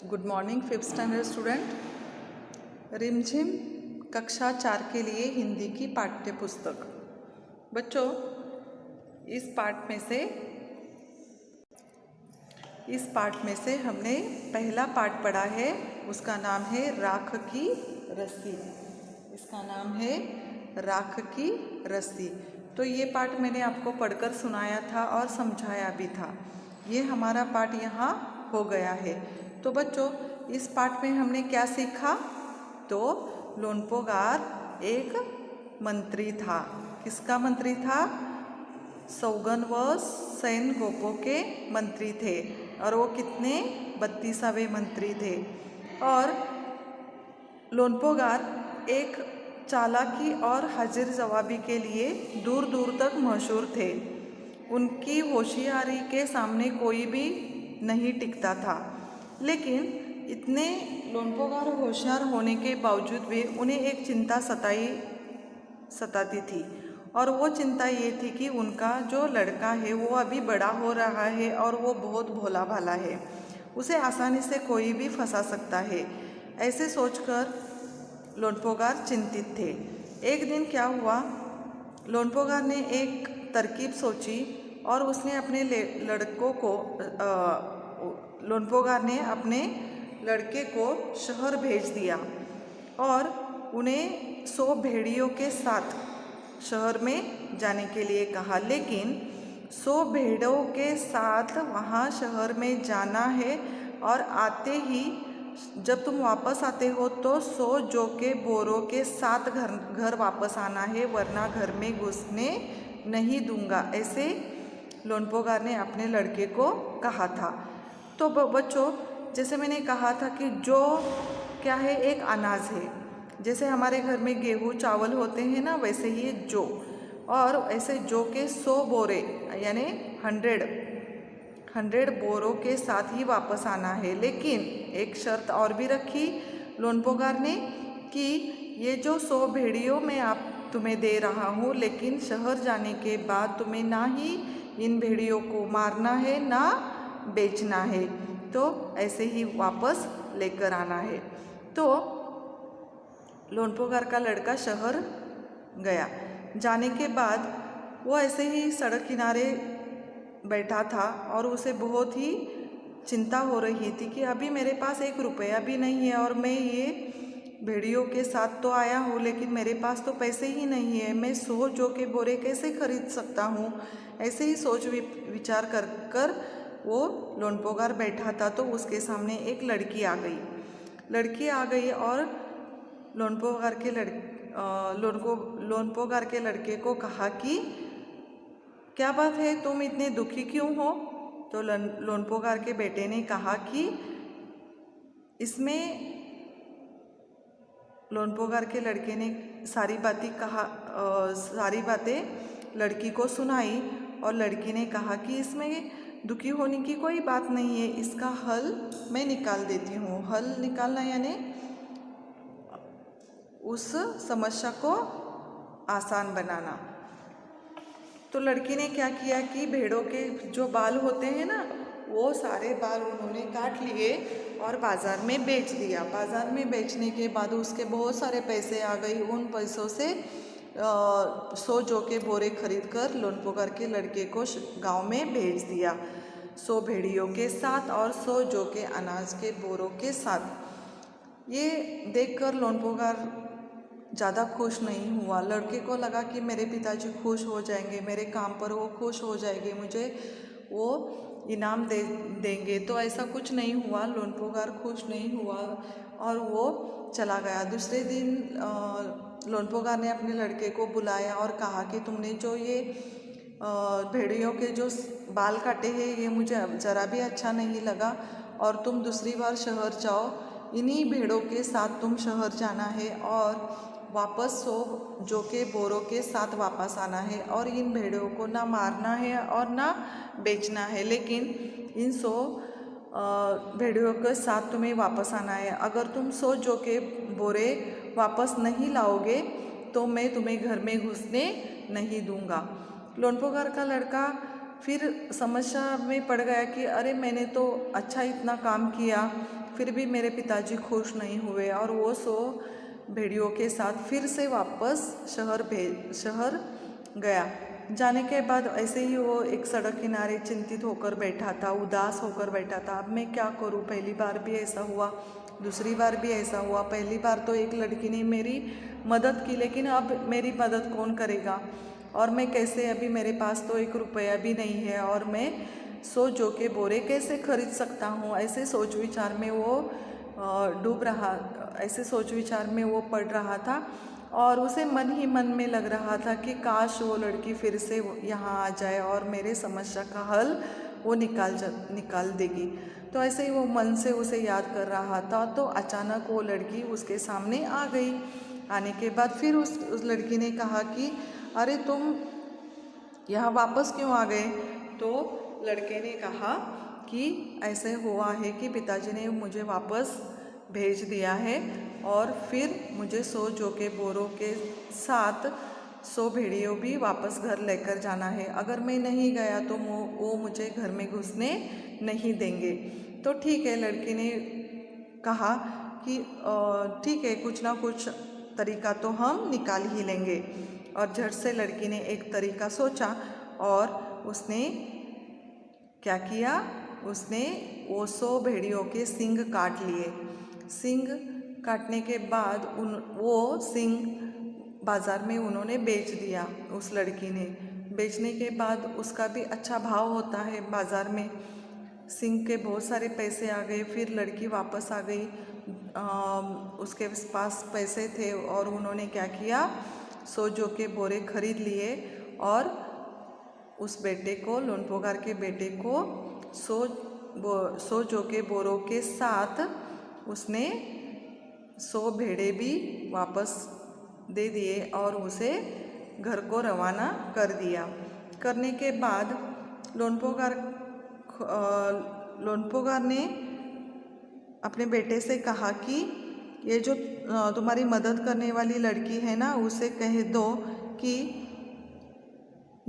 Good morning fifth standard student. रिमझिम कक्षा 4 के लिए हिंदी की पाठ्य पुस्तक। बच्चों, इस पाठ में से हमने पहला पाठ पढ़ा है, उसका नाम है राख की रस्सी। इसका नाम है राख की रस्सी। तो ये पाठ मैंने आपको पढ़कर सुनाया था और समझाया भी था। ये हमारा पाठ यहाँ हो गया है। तो बच्चों, इस पाठ में हमने क्या सीखा? तो लोनपोगार एक मंत्री था। किसका मंत्री था? सौगन व सैन गोपों के मंत्री थे। और वो कितने? 32वें मंत्री थे। और लोनपोगार एक चालाकी और हाजिर जवाबी के लिए दूर दूर तक मशहूर थे। उनकी होशियारी के सामने कोई भी नहीं टिकता था। लेकिन इतने लोनपोगार होशियार होने के बावजूद भी उन्हें एक चिंता सताती थी। और वो चिंता ये थी कि उनका जो लड़का है वो अभी बड़ा हो रहा है और वो बहुत भोला भाला है, उसे आसानी से कोई भी फंसा सकता है। ऐसे सोचकर लोनपोगार चिंतित थे। एक दिन क्या हुआ, लोनपोगार ने एक तरकीब सोची और उसने अपने लोनपोगार ने अपने लड़के को शहर भेज दिया और उन्हें 100 भेड़ियों के साथ शहर में जाने के लिए कहा। लेकिन 100 भेड़ों के साथ वहाँ शहर में जाना है और आते ही जब तुम वापस आते हो तो 100 जौ के बोरों के साथ घर वापस आना है, वरना घर में घुसने नहीं दूंगा। ऐसे लोनपोगार ने अपने लड़के को कहा था। तो बच्चों, जैसे मैंने कहा था कि जौ क्या है? एक अनाज है। जैसे हमारे घर में गेहूँ चावल होते हैं ना, वैसे ही जौ। और ऐसे जौ के 100 बोरे यानी 100 बोरों के साथ ही वापस आना है। लेकिन एक शर्त और भी रखी लोनपोगार ने कि ये जो 100 भेड़ियों मैं तुम्हें दे रहा हूँ, लेकिन शहर जाने के बाद तुम्हें ना ही इन भेड़ियों को मारना है ना बेचना है, तो ऐसे ही वापस लेकर आना है। तो लोनपोगार का लड़का शहर गया। जाने के बाद वो ऐसे ही सड़क किनारे बैठा था और उसे बहुत ही चिंता हो रही थी कि अभी मेरे पास 1 रुपया भी नहीं है और मैं ये भेड़ियों के साथ तो आया हूँ, लेकिन मेरे पास तो पैसे ही नहीं है। मैं 100 जौ के बोरे कैसे खरीद सकता हूँ? ऐसे ही सोच विचार कर वो लोनपोगार बैठा था। तो उसके सामने एक लड़की आ गई और लोनपोगार के लड़के को कहा कि क्या बात है, तुम इतने दुखी क्यों हो? तो लोनपोगार के बेटे ने कहा कि इसमें लोनपोगार के लड़के ने सारी बातें लड़की को सुनाई और लड़की ने कहा कि इसमें दुखी होने की कोई बात नहीं है, इसका हल मैं निकाल देती हूँ। हल निकालना यानी उस समस्या को आसान बनाना। तो लड़की ने क्या किया कि भेड़ों के जो बाल होते हैं ना, वो सारे बाल उन्होंने काट लिए और बाज़ार में बेच दिया। बाज़ार में बेचने के बाद उसके बहुत सारे पैसे आ गई। उन पैसों से 100 जौ के बोरे खरीद कर लोनपोगार के लड़के को गांव में भेज दिया, 100 भेड़ियों के साथ और 100 जौ के अनाज के बोरों के साथ। ये देखकर लोनपोगार ज़्यादा खुश नहीं हुआ। लड़के को लगा कि मेरे पिताजी खुश हो जाएंगे, मेरे काम पर वो खुश हो जाएंगे, मुझे वो इनाम देंगे। तो ऐसा कुछ नहीं हुआ। लोनपोगार खुश नहीं हुआ और वो चला गया। दूसरे दिन लोनपोगार ने अपने लड़के को बुलाया और कहा कि तुमने जो ये भेड़ियों के जो बाल काटे हैं, ये मुझे ज़रा भी अच्छा नहीं लगा और तुम दूसरी बार शहर जाओ, इन्हीं भेड़ों के साथ तुम शहर जाना है और वापस 100 जौ के बोरों के साथ वापस आना है और इन भेड़ों को ना मारना है और ना बेचना है, लेकिन इन 100 भेड़ियों के साथ तुम्हें वापस आना है। अगर तुम 100 जौ के बोरे वापस नहीं लाओगे तो मैं तुम्हें घर में घुसने नहीं दूंगा। लोनपोगार का लड़का फिर समस्या में पड़ गया कि अरे मैंने तो अच्छा इतना काम किया, फिर भी मेरे पिताजी खुश नहीं हुए, और वो 100 भेड़ियों के साथ फिर से वापस शहर गया। जाने के बाद ऐसे ही वो एक सड़क किनारे चिंतित होकर बैठा था, उदास होकर बैठा था। अब मैं क्या करूँ, पहली बार भी ऐसा हुआ, दूसरी बार भी ऐसा हुआ। पहली बार तो एक लड़की ने मेरी मदद की, लेकिन अब मेरी मदद कौन करेगा, और मैं कैसे, अभी मेरे पास तो 1 रुपया भी नहीं है, और मैं 100 जौ के बोरे कैसे खरीद सकता हूँ। ऐसे सोच विचार में वो ऐसे सोच विचार में वो पड़ रहा था, और उसे मन ही मन में लग रहा था कि काश वो लड़की फिर से यहाँ आ जाए और मेरे समस्या का हल वो निकाल देगी। तो ऐसे ही वो मन से उसे याद कर रहा था, तो अचानक वो लड़की उसके सामने आ गई। आने के बाद फिर उस लड़की ने कहा कि अरे तुम यहाँ वापस क्यों आ गए। तो लड़के ने कहा कि ऐसे हुआ है कि पिताजी ने मुझे वापस भेज दिया है, और फिर मुझे 100 जौ के बोरों के साथ 100 भेड़ियों भी वापस घर लेकर जाना है। अगर मैं नहीं गया तो वो मुझे घर में घुसने नहीं देंगे। तो ठीक है, लड़की ने कहा कि ठीक है, कुछ ना कुछ तरीका तो हम निकाल ही लेंगे। और झट से लड़की ने एक तरीका सोचा, और उसने क्या किया, उसने वो 100 भेड़ियों के सींग काट लिए। सींग काटने के बाद वो सींग बाज़ार में उन्होंने बेच दिया। उस लड़की ने बेचने के बाद उसका भी अच्छा भाव होता है बाज़ार में। सींग के बहुत सारे पैसे आ गए। फिर लड़की वापस आ गई, उसके पास पैसे थे, और उन्होंने क्या किया, 100 जौ के बोरे खरीद लिए, और उस बेटे को, लोनपोगार के बेटे को 100 जौ के बोरों के साथ उसने 100 भेड़े भी वापस दे दिए, और उसे घर को रवाना कर दिया। करने के बाद लोनपोगार ने अपने बेटे से कहा कि ये जो तुम्हारी मदद करने वाली लड़की है ना, उसे कह दो कि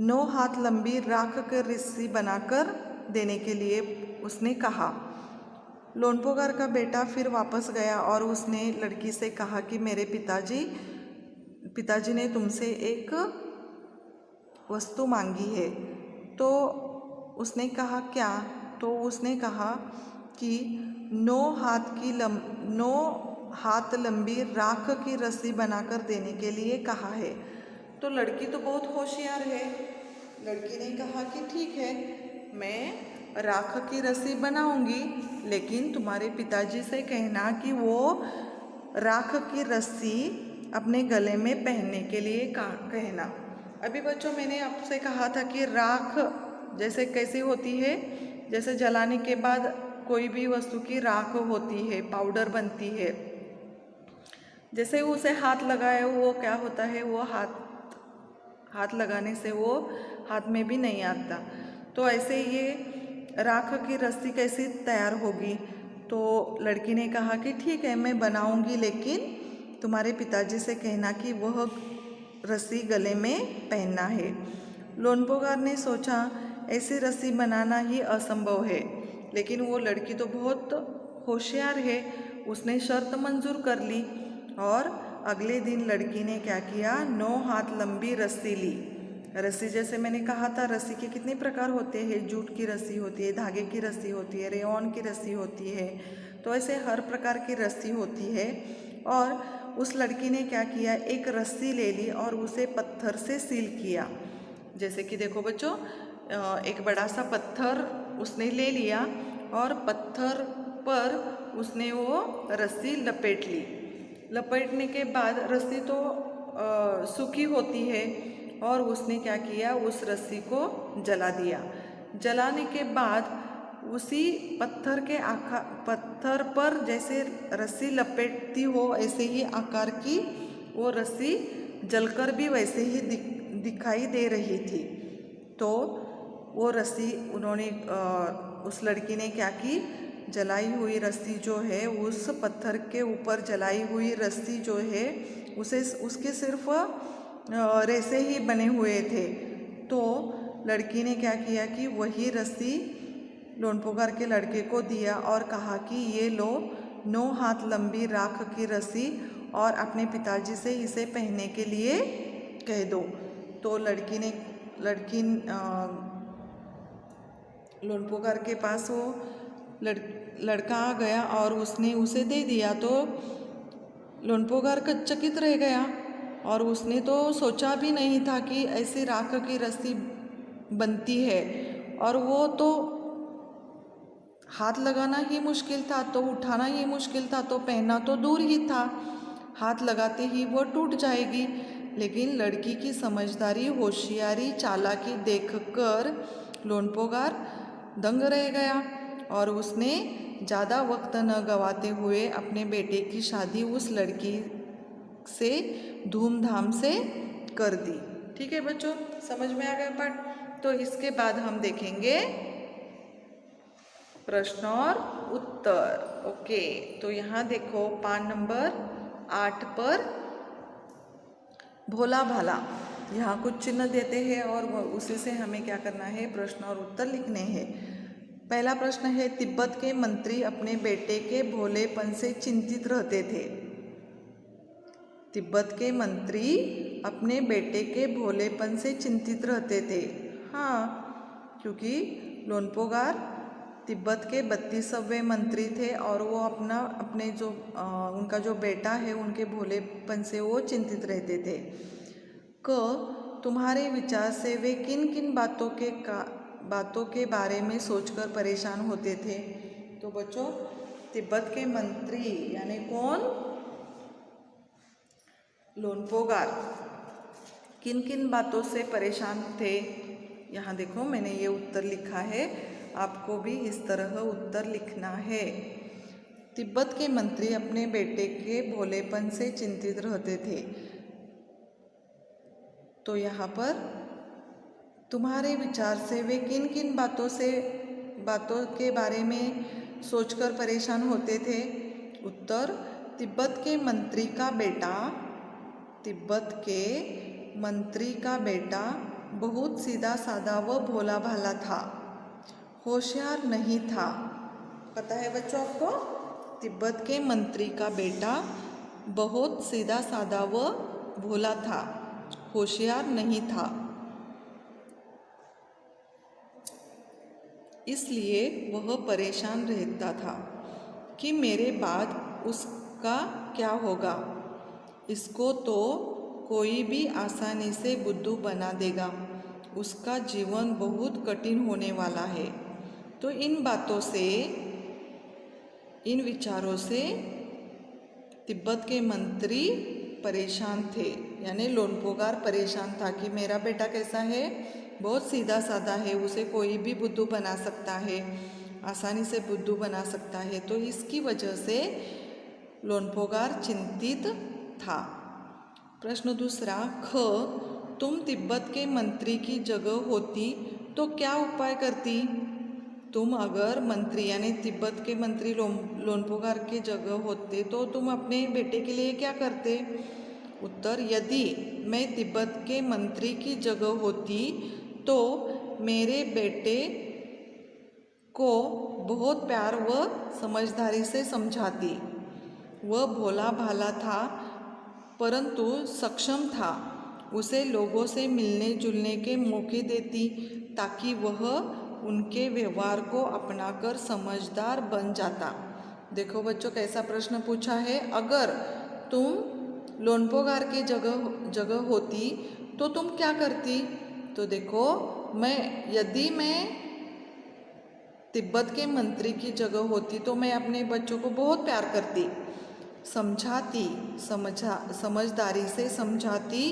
9 हाथ लंबी राख की रस्सी बनाकर देने के लिए उसने कहा। लोनपोगार का बेटा फिर वापस गया, और उसने लड़की से कहा कि मेरे पिताजी ने तुमसे एक वस्तु मांगी है। तो उसने कहा क्या। तो उसने कहा कि 9 हाथ लंबी राख की रस्सी बनाकर देने के लिए कहा है। तो लड़की तो बहुत होशियार है। लड़की ने कहा कि ठीक है, मैं राख की रस्सी बनाऊंगी, लेकिन तुम्हारे पिताजी से कहना कि वो राख की रस्सी अपने गले में पहनने के लिए कहना। अभी बच्चों, मैंने आपसे कहा था कि राख जैसे कैसी होती है, जैसे जलाने के बाद कोई भी वस्तु की राख होती है, पाउडर बनती है। जैसे उसे हाथ लगाए वो क्या होता है, वो हाथ लगाने से वो हाथ में भी नहीं आता। तो ऐसे ये राख की रस्सी कैसी तैयार होगी। तो लड़की ने कहा कि ठीक है, मैं बनाऊंगी, लेकिन तुम्हारे पिताजी से कहना कि वह रस्सी गले में पहनना है। लोनपोगार ने सोचा ऐसी रस्सी बनाना ही असंभव है, लेकिन वो लड़की तो बहुत होशियार है। उसने शर्त मंजूर कर ली, और अगले दिन लड़की ने क्या किया, 9 हाथ लंबी रस्सी ली। रस्सी जैसे मैंने कहा था, रस्सी के कितने प्रकार होते हैं। जूट की रस्सी होती है, धागे की रस्सी होती है, रेयॉन की रस्सी होती है। तो ऐसे हर प्रकार की रस्सी होती है। और उस लड़की ने क्या किया, एक रस्सी ले ली और उसे पत्थर से सील किया। जैसे कि देखो बच्चों, एक बड़ा सा पत्थर उसने ले लिया, और पत्थर पर उसने वो रस्सी लपेट ली। लपेटने के बाद रस्सी तो सूखी होती है, और उसने क्या किया, उस रस्सी को जला दिया। जलाने के बाद उसी पत्थर पर जैसे रस्सी लपेटती हो ऐसे ही आकार की वो रस्सी जलकर भी वैसे ही दिखाई दे रही थी। तो वो रस्सी उस लड़की ने क्या की, जलाई हुई रस्सी जो है, उस पत्थर के ऊपर जलाई हुई रस्सी जो है उसके सिर्फ रेसे ही बने हुए थे। तो लड़की ने क्या किया कि वही रस्सी लोनपोगार के लड़के को दिया और कहा कि ये लो 9 हाथ लंबी राख की रस्सी और अपने पिताजी से इसे पहनने के लिए कह दो। तो लड़की लोनपोगार के पास वो लड़का आ गया और उसने उसे दे दिया। तो लोनपोगार चकित रह गया और उसने तो सोचा भी नहीं था कि ऐसी राख की रस्सी बनती है, और वो तो हाथ लगाना ही मुश्किल था, तो उठाना ही मुश्किल था, तो पहनना तो दूर ही था, हाथ लगाते ही वो टूट जाएगी। लेकिन लड़की की समझदारी, होशियारी, चालाकी देखकर लोनपोगार दंग रह गया और उसने ज़्यादा वक्त न गवाते हुए अपने बेटे की शादी उस लड़की से धूमधाम से कर दी। ठीक है बच्चों, समझ में आ गया पाठ। तो इसके बाद हम देखेंगे प्रश्न और उत्तर। ओके, तो यहाँ देखो पान नंबर 8 पर भोला भाला, यहाँ कुछ चिन्ह देते हैं और उसी से हमें क्या करना है, प्रश्न और उत्तर लिखने हैं। पहला प्रश्न है, तिब्बत के मंत्री अपने बेटे के भोलेपन से चिंतित रहते थे। तिब्बत के मंत्री अपने बेटे के भोलेपन से चिंतित रहते थे। हाँ, क्योंकि लोनपोगार तिब्बत के 32वें मंत्री थे और वो अपने जो उनका जो बेटा है उनके भोलेपन से वो चिंतित रहते थे। तुम्हारे विचार से वे किन किन बातों के बारे में सोचकर परेशान होते थे। तो बच्चों, तिब्बत के मंत्री यानी कौन, लोनपोगार किन किन बातों से परेशान थे। यहाँ देखो मैंने ये उत्तर लिखा है, आपको भी इस तरह उत्तर लिखना है। तिब्बत के मंत्री अपने बेटे के भोलेपन से चिंतित रहते थे। तो यहाँ पर तुम्हारे विचार से वे किन किन बातों के बारे में सोचकर परेशान होते थे। उत्तर, तिब्बत के मंत्री का बेटा बहुत सीधा साधा व भोला भाला था, होशियार नहीं था। पता है बच्चों आपको, तिब्बत के मंत्री का बेटा बहुत सीधा साधा व भोला था, होशियार नहीं था, इसलिए वह परेशान रहता था कि मेरे बाद उसका क्या होगा। इसको तो कोई भी आसानी से बुद्धू बना देगा, उसका जीवन बहुत कठिन होने वाला है। तो इन विचारों से तिब्बत के मंत्री परेशान थे, यानी लोनपोगार परेशान था कि मेरा बेटा कैसा है, बहुत सीधा साधा है, उसे कोई भी बुद्धू बना सकता है, आसानी से बुद्धू बना सकता है। तो इसकी वजह से लोनपोगार चिंतित था। प्रश्न दूसरा, तुम तिब्बत के मंत्री की जगह होती तो क्या उपाय करती। तुम अगर मंत्री यानी तिब्बत के मंत्री लोनपोगार की जगह होते तो तुम अपने बेटे के लिए क्या करते। उत्तर, यदि मैं तिब्बत के मंत्री की जगह होती तो मेरे बेटे को बहुत प्यार व समझदारी से समझाती। वह भोला भाला था परंतु सक्षम था, उसे लोगों से मिलने जुलने के मौके देती ताकि वह उनके व्यवहार को अपनाकर समझदार बन जाता। देखो बच्चों कैसा प्रश्न पूछा है, अगर तुम लोनपोगार के जगह होती तो तुम क्या करती। तो देखो, यदि मैं तिब्बत के मंत्री की जगह होती तो मैं अपने बच्चों को बहुत प्यार करती, समझदारी से समझाती,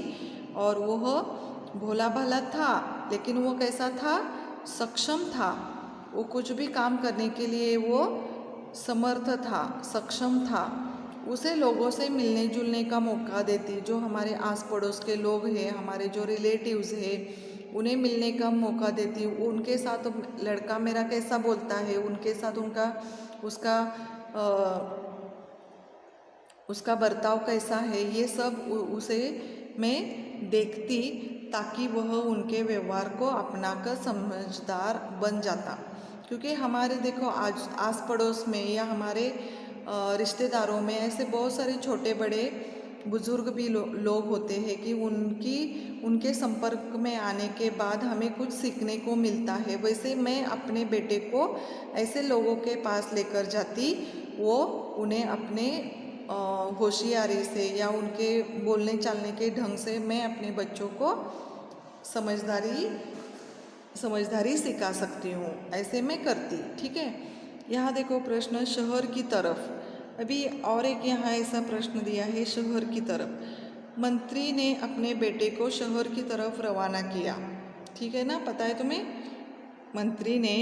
और वह भोला भाला था लेकिन वो कैसा था, सक्षम था, वो कुछ भी काम करने के लिए वो समर्थ था, सक्षम था। उसे लोगों से मिलने जुलने का मौका देती, जो हमारे आस पड़ोस के लोग हैं, हमारे जो रिलेटिव्स हैं, उन्हें मिलने का मौका देती। उनके साथ लड़का मेरा कैसा बोलता है, उनके साथ उसका बर्ताव कैसा है, ये सब उसे मैं देखती ताकि वह उनके व्यवहार को अपनाकर समझदार बन जाता। क्योंकि हमारे देखो आज आस पड़ोस में या हमारे रिश्तेदारों में ऐसे बहुत सारे छोटे बड़े बुजुर्ग भी लोग होते हैं कि उनके संपर्क में आने के बाद हमें कुछ सीखने को मिलता है। वैसे मैं अपने बेटे को ऐसे लोगों के पास लेकर जाती, वो उन्हें अपने होशियारी से या उनके बोलने चालने के ढंग से मैं अपने बच्चों को समझदारी सिखा सकती हूँ। ऐसे मैं करती। ठीक है, यहाँ देखो प्रश्न शहर की तरफ। अभी और एक यहाँ ऐसा प्रश्न दिया है शहर की तरफ। मंत्री ने अपने बेटे को शहर की तरफ रवाना किया। ठीक है ना, पता है तुम्हें? मंत्री ने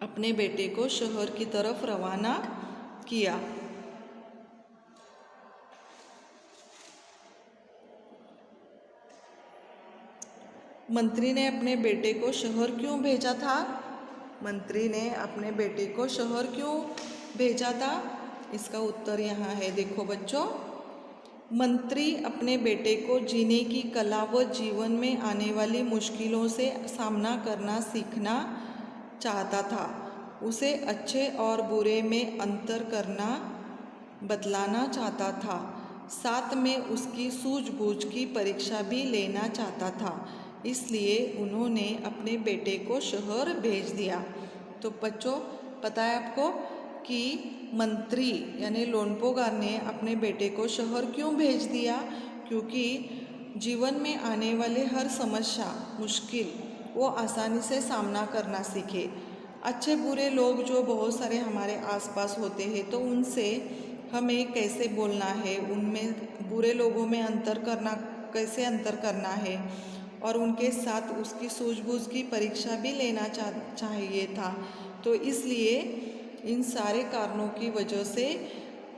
अपने बेटे को शहर की तरफ रवाना किया। मंत्री ने अपने बेटे को शहर क्यों भेजा था? मंत्री ने अपने बेटे को शहर क्यों भेजा था? इसका उत्तर यहाँ है, देखो बच्चों। मंत्री अपने बेटे को जीने की कला व जीवन में आने वाली मुश्किलों से सामना करना सीखना चाहता था। उसे अच्छे और बुरे में अंतर करना बतलाना चाहता था। साथ में उसकी सूझबूझ की परीक्षा भी लेना चाहता था। इसलिए उन्होंने अपने बेटे को शहर भेज दिया। तो बच्चों, पता है आपको कि मंत्री यानी लोनपोगार ने अपने बेटे को शहर क्यों भेज दिया? क्योंकि जीवन में आने वाले हर समस्या मुश्किल वो आसानी से सामना करना सीखे। अच्छे बुरे लोग जो बहुत सारे हमारे आसपास होते हैं, तो उनसे हमें कैसे बोलना है, उनमें बुरे लोगों में कैसे अंतर करना है, और उनके साथ उसकी सूझबूझ की परीक्षा भी लेना चाहिए था। तो इसलिए इन सारे कारणों की वजह से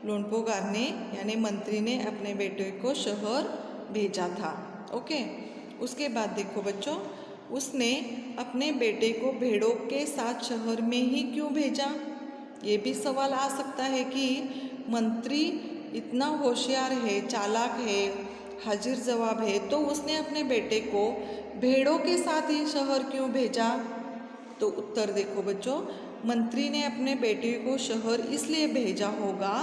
लोनपोगार ने यानी मंत्री ने अपने बेटे को शहर भेजा था। ओके, उसके बाद देखो बच्चों, उसने अपने बेटे को भेड़ों के साथ शहर में ही क्यों भेजा? ये भी सवाल आ सकता है कि मंत्री इतना होशियार है, चालाक है, हाजिर जवाब है, तो उसने अपने बेटे को भेड़ों के साथ ही शहर क्यों भेजा? तो उत्तर देखो बच्चों, मंत्री ने अपने बेटे को शहर इसलिए भेजा होगा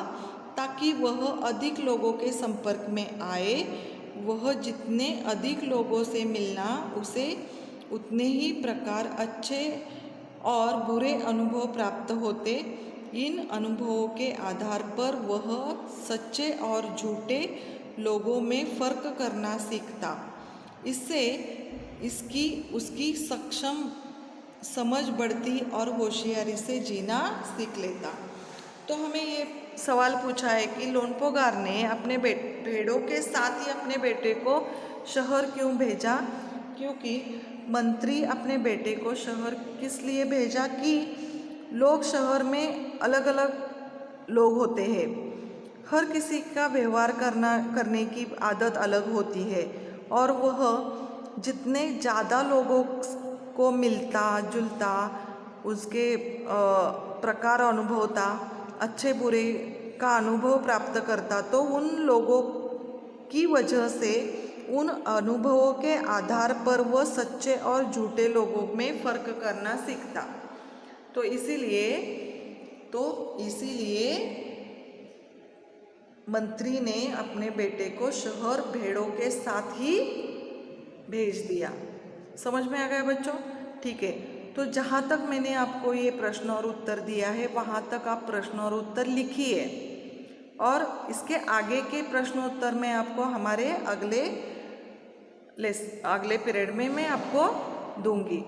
ताकि वह अधिक लोगों के संपर्क में आए। वह जितने अधिक लोगों से मिलना, उसे उतने ही प्रकार अच्छे और बुरे अनुभव प्राप्त होते। इन अनुभवों के आधार पर वह सच्चे और झूठे लोगों में फ़र्क करना सीखता। इससे उसकी सक्षम समझ बढ़ती और होशियारी से जीना सीख लेता। तो हमें ये सवाल पूछा है कि लोनपोगार ने अपने भेड़ों के साथ ही अपने बेटे को शहर क्यों भेजा? क्योंकि मंत्री अपने बेटे को शहर किस लिए भेजा कि लोग शहर में अलग अलग लोग होते हैं। हर किसी का व्यवहार करने की आदत अलग होती है, और वह जितने ज़्यादा लोगों को मिलता जुलता, उसके प्रकार अनुभवता, अच्छे बुरे का अनुभव प्राप्त करता, तो उन लोगों की वजह से उन अनुभवों के आधार पर वह सच्चे और झूठे लोगों में फ़र्क करना सीखता। तो इसीलिए मंत्री ने अपने बेटे को शहर भेड़ों के साथ ही भेज दिया। समझ में आ गया बच्चों? ठीक है, तो जहाँ तक मैंने आपको ये प्रश्न और उत्तर दिया है, वहाँ तक आप प्रश्न और उत्तर लिखिए, और इसके आगे के प्रश्नोत्तर मैं आपको हमारे अगले पीरियड में मैं आपको दूंगी।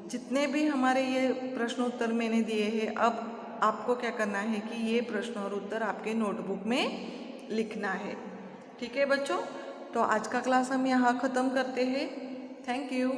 जितने भी हमारे ये प्रश्नोत्तर मैंने दिए हैं, अब आपको क्या करना है कि ये प्रश्न और उत्तर आपके नोटबुक में लिखना है। ठीक है बच्चों, तो आज का क्लास हम यहाँ ख़त्म करते हैं। Thank you.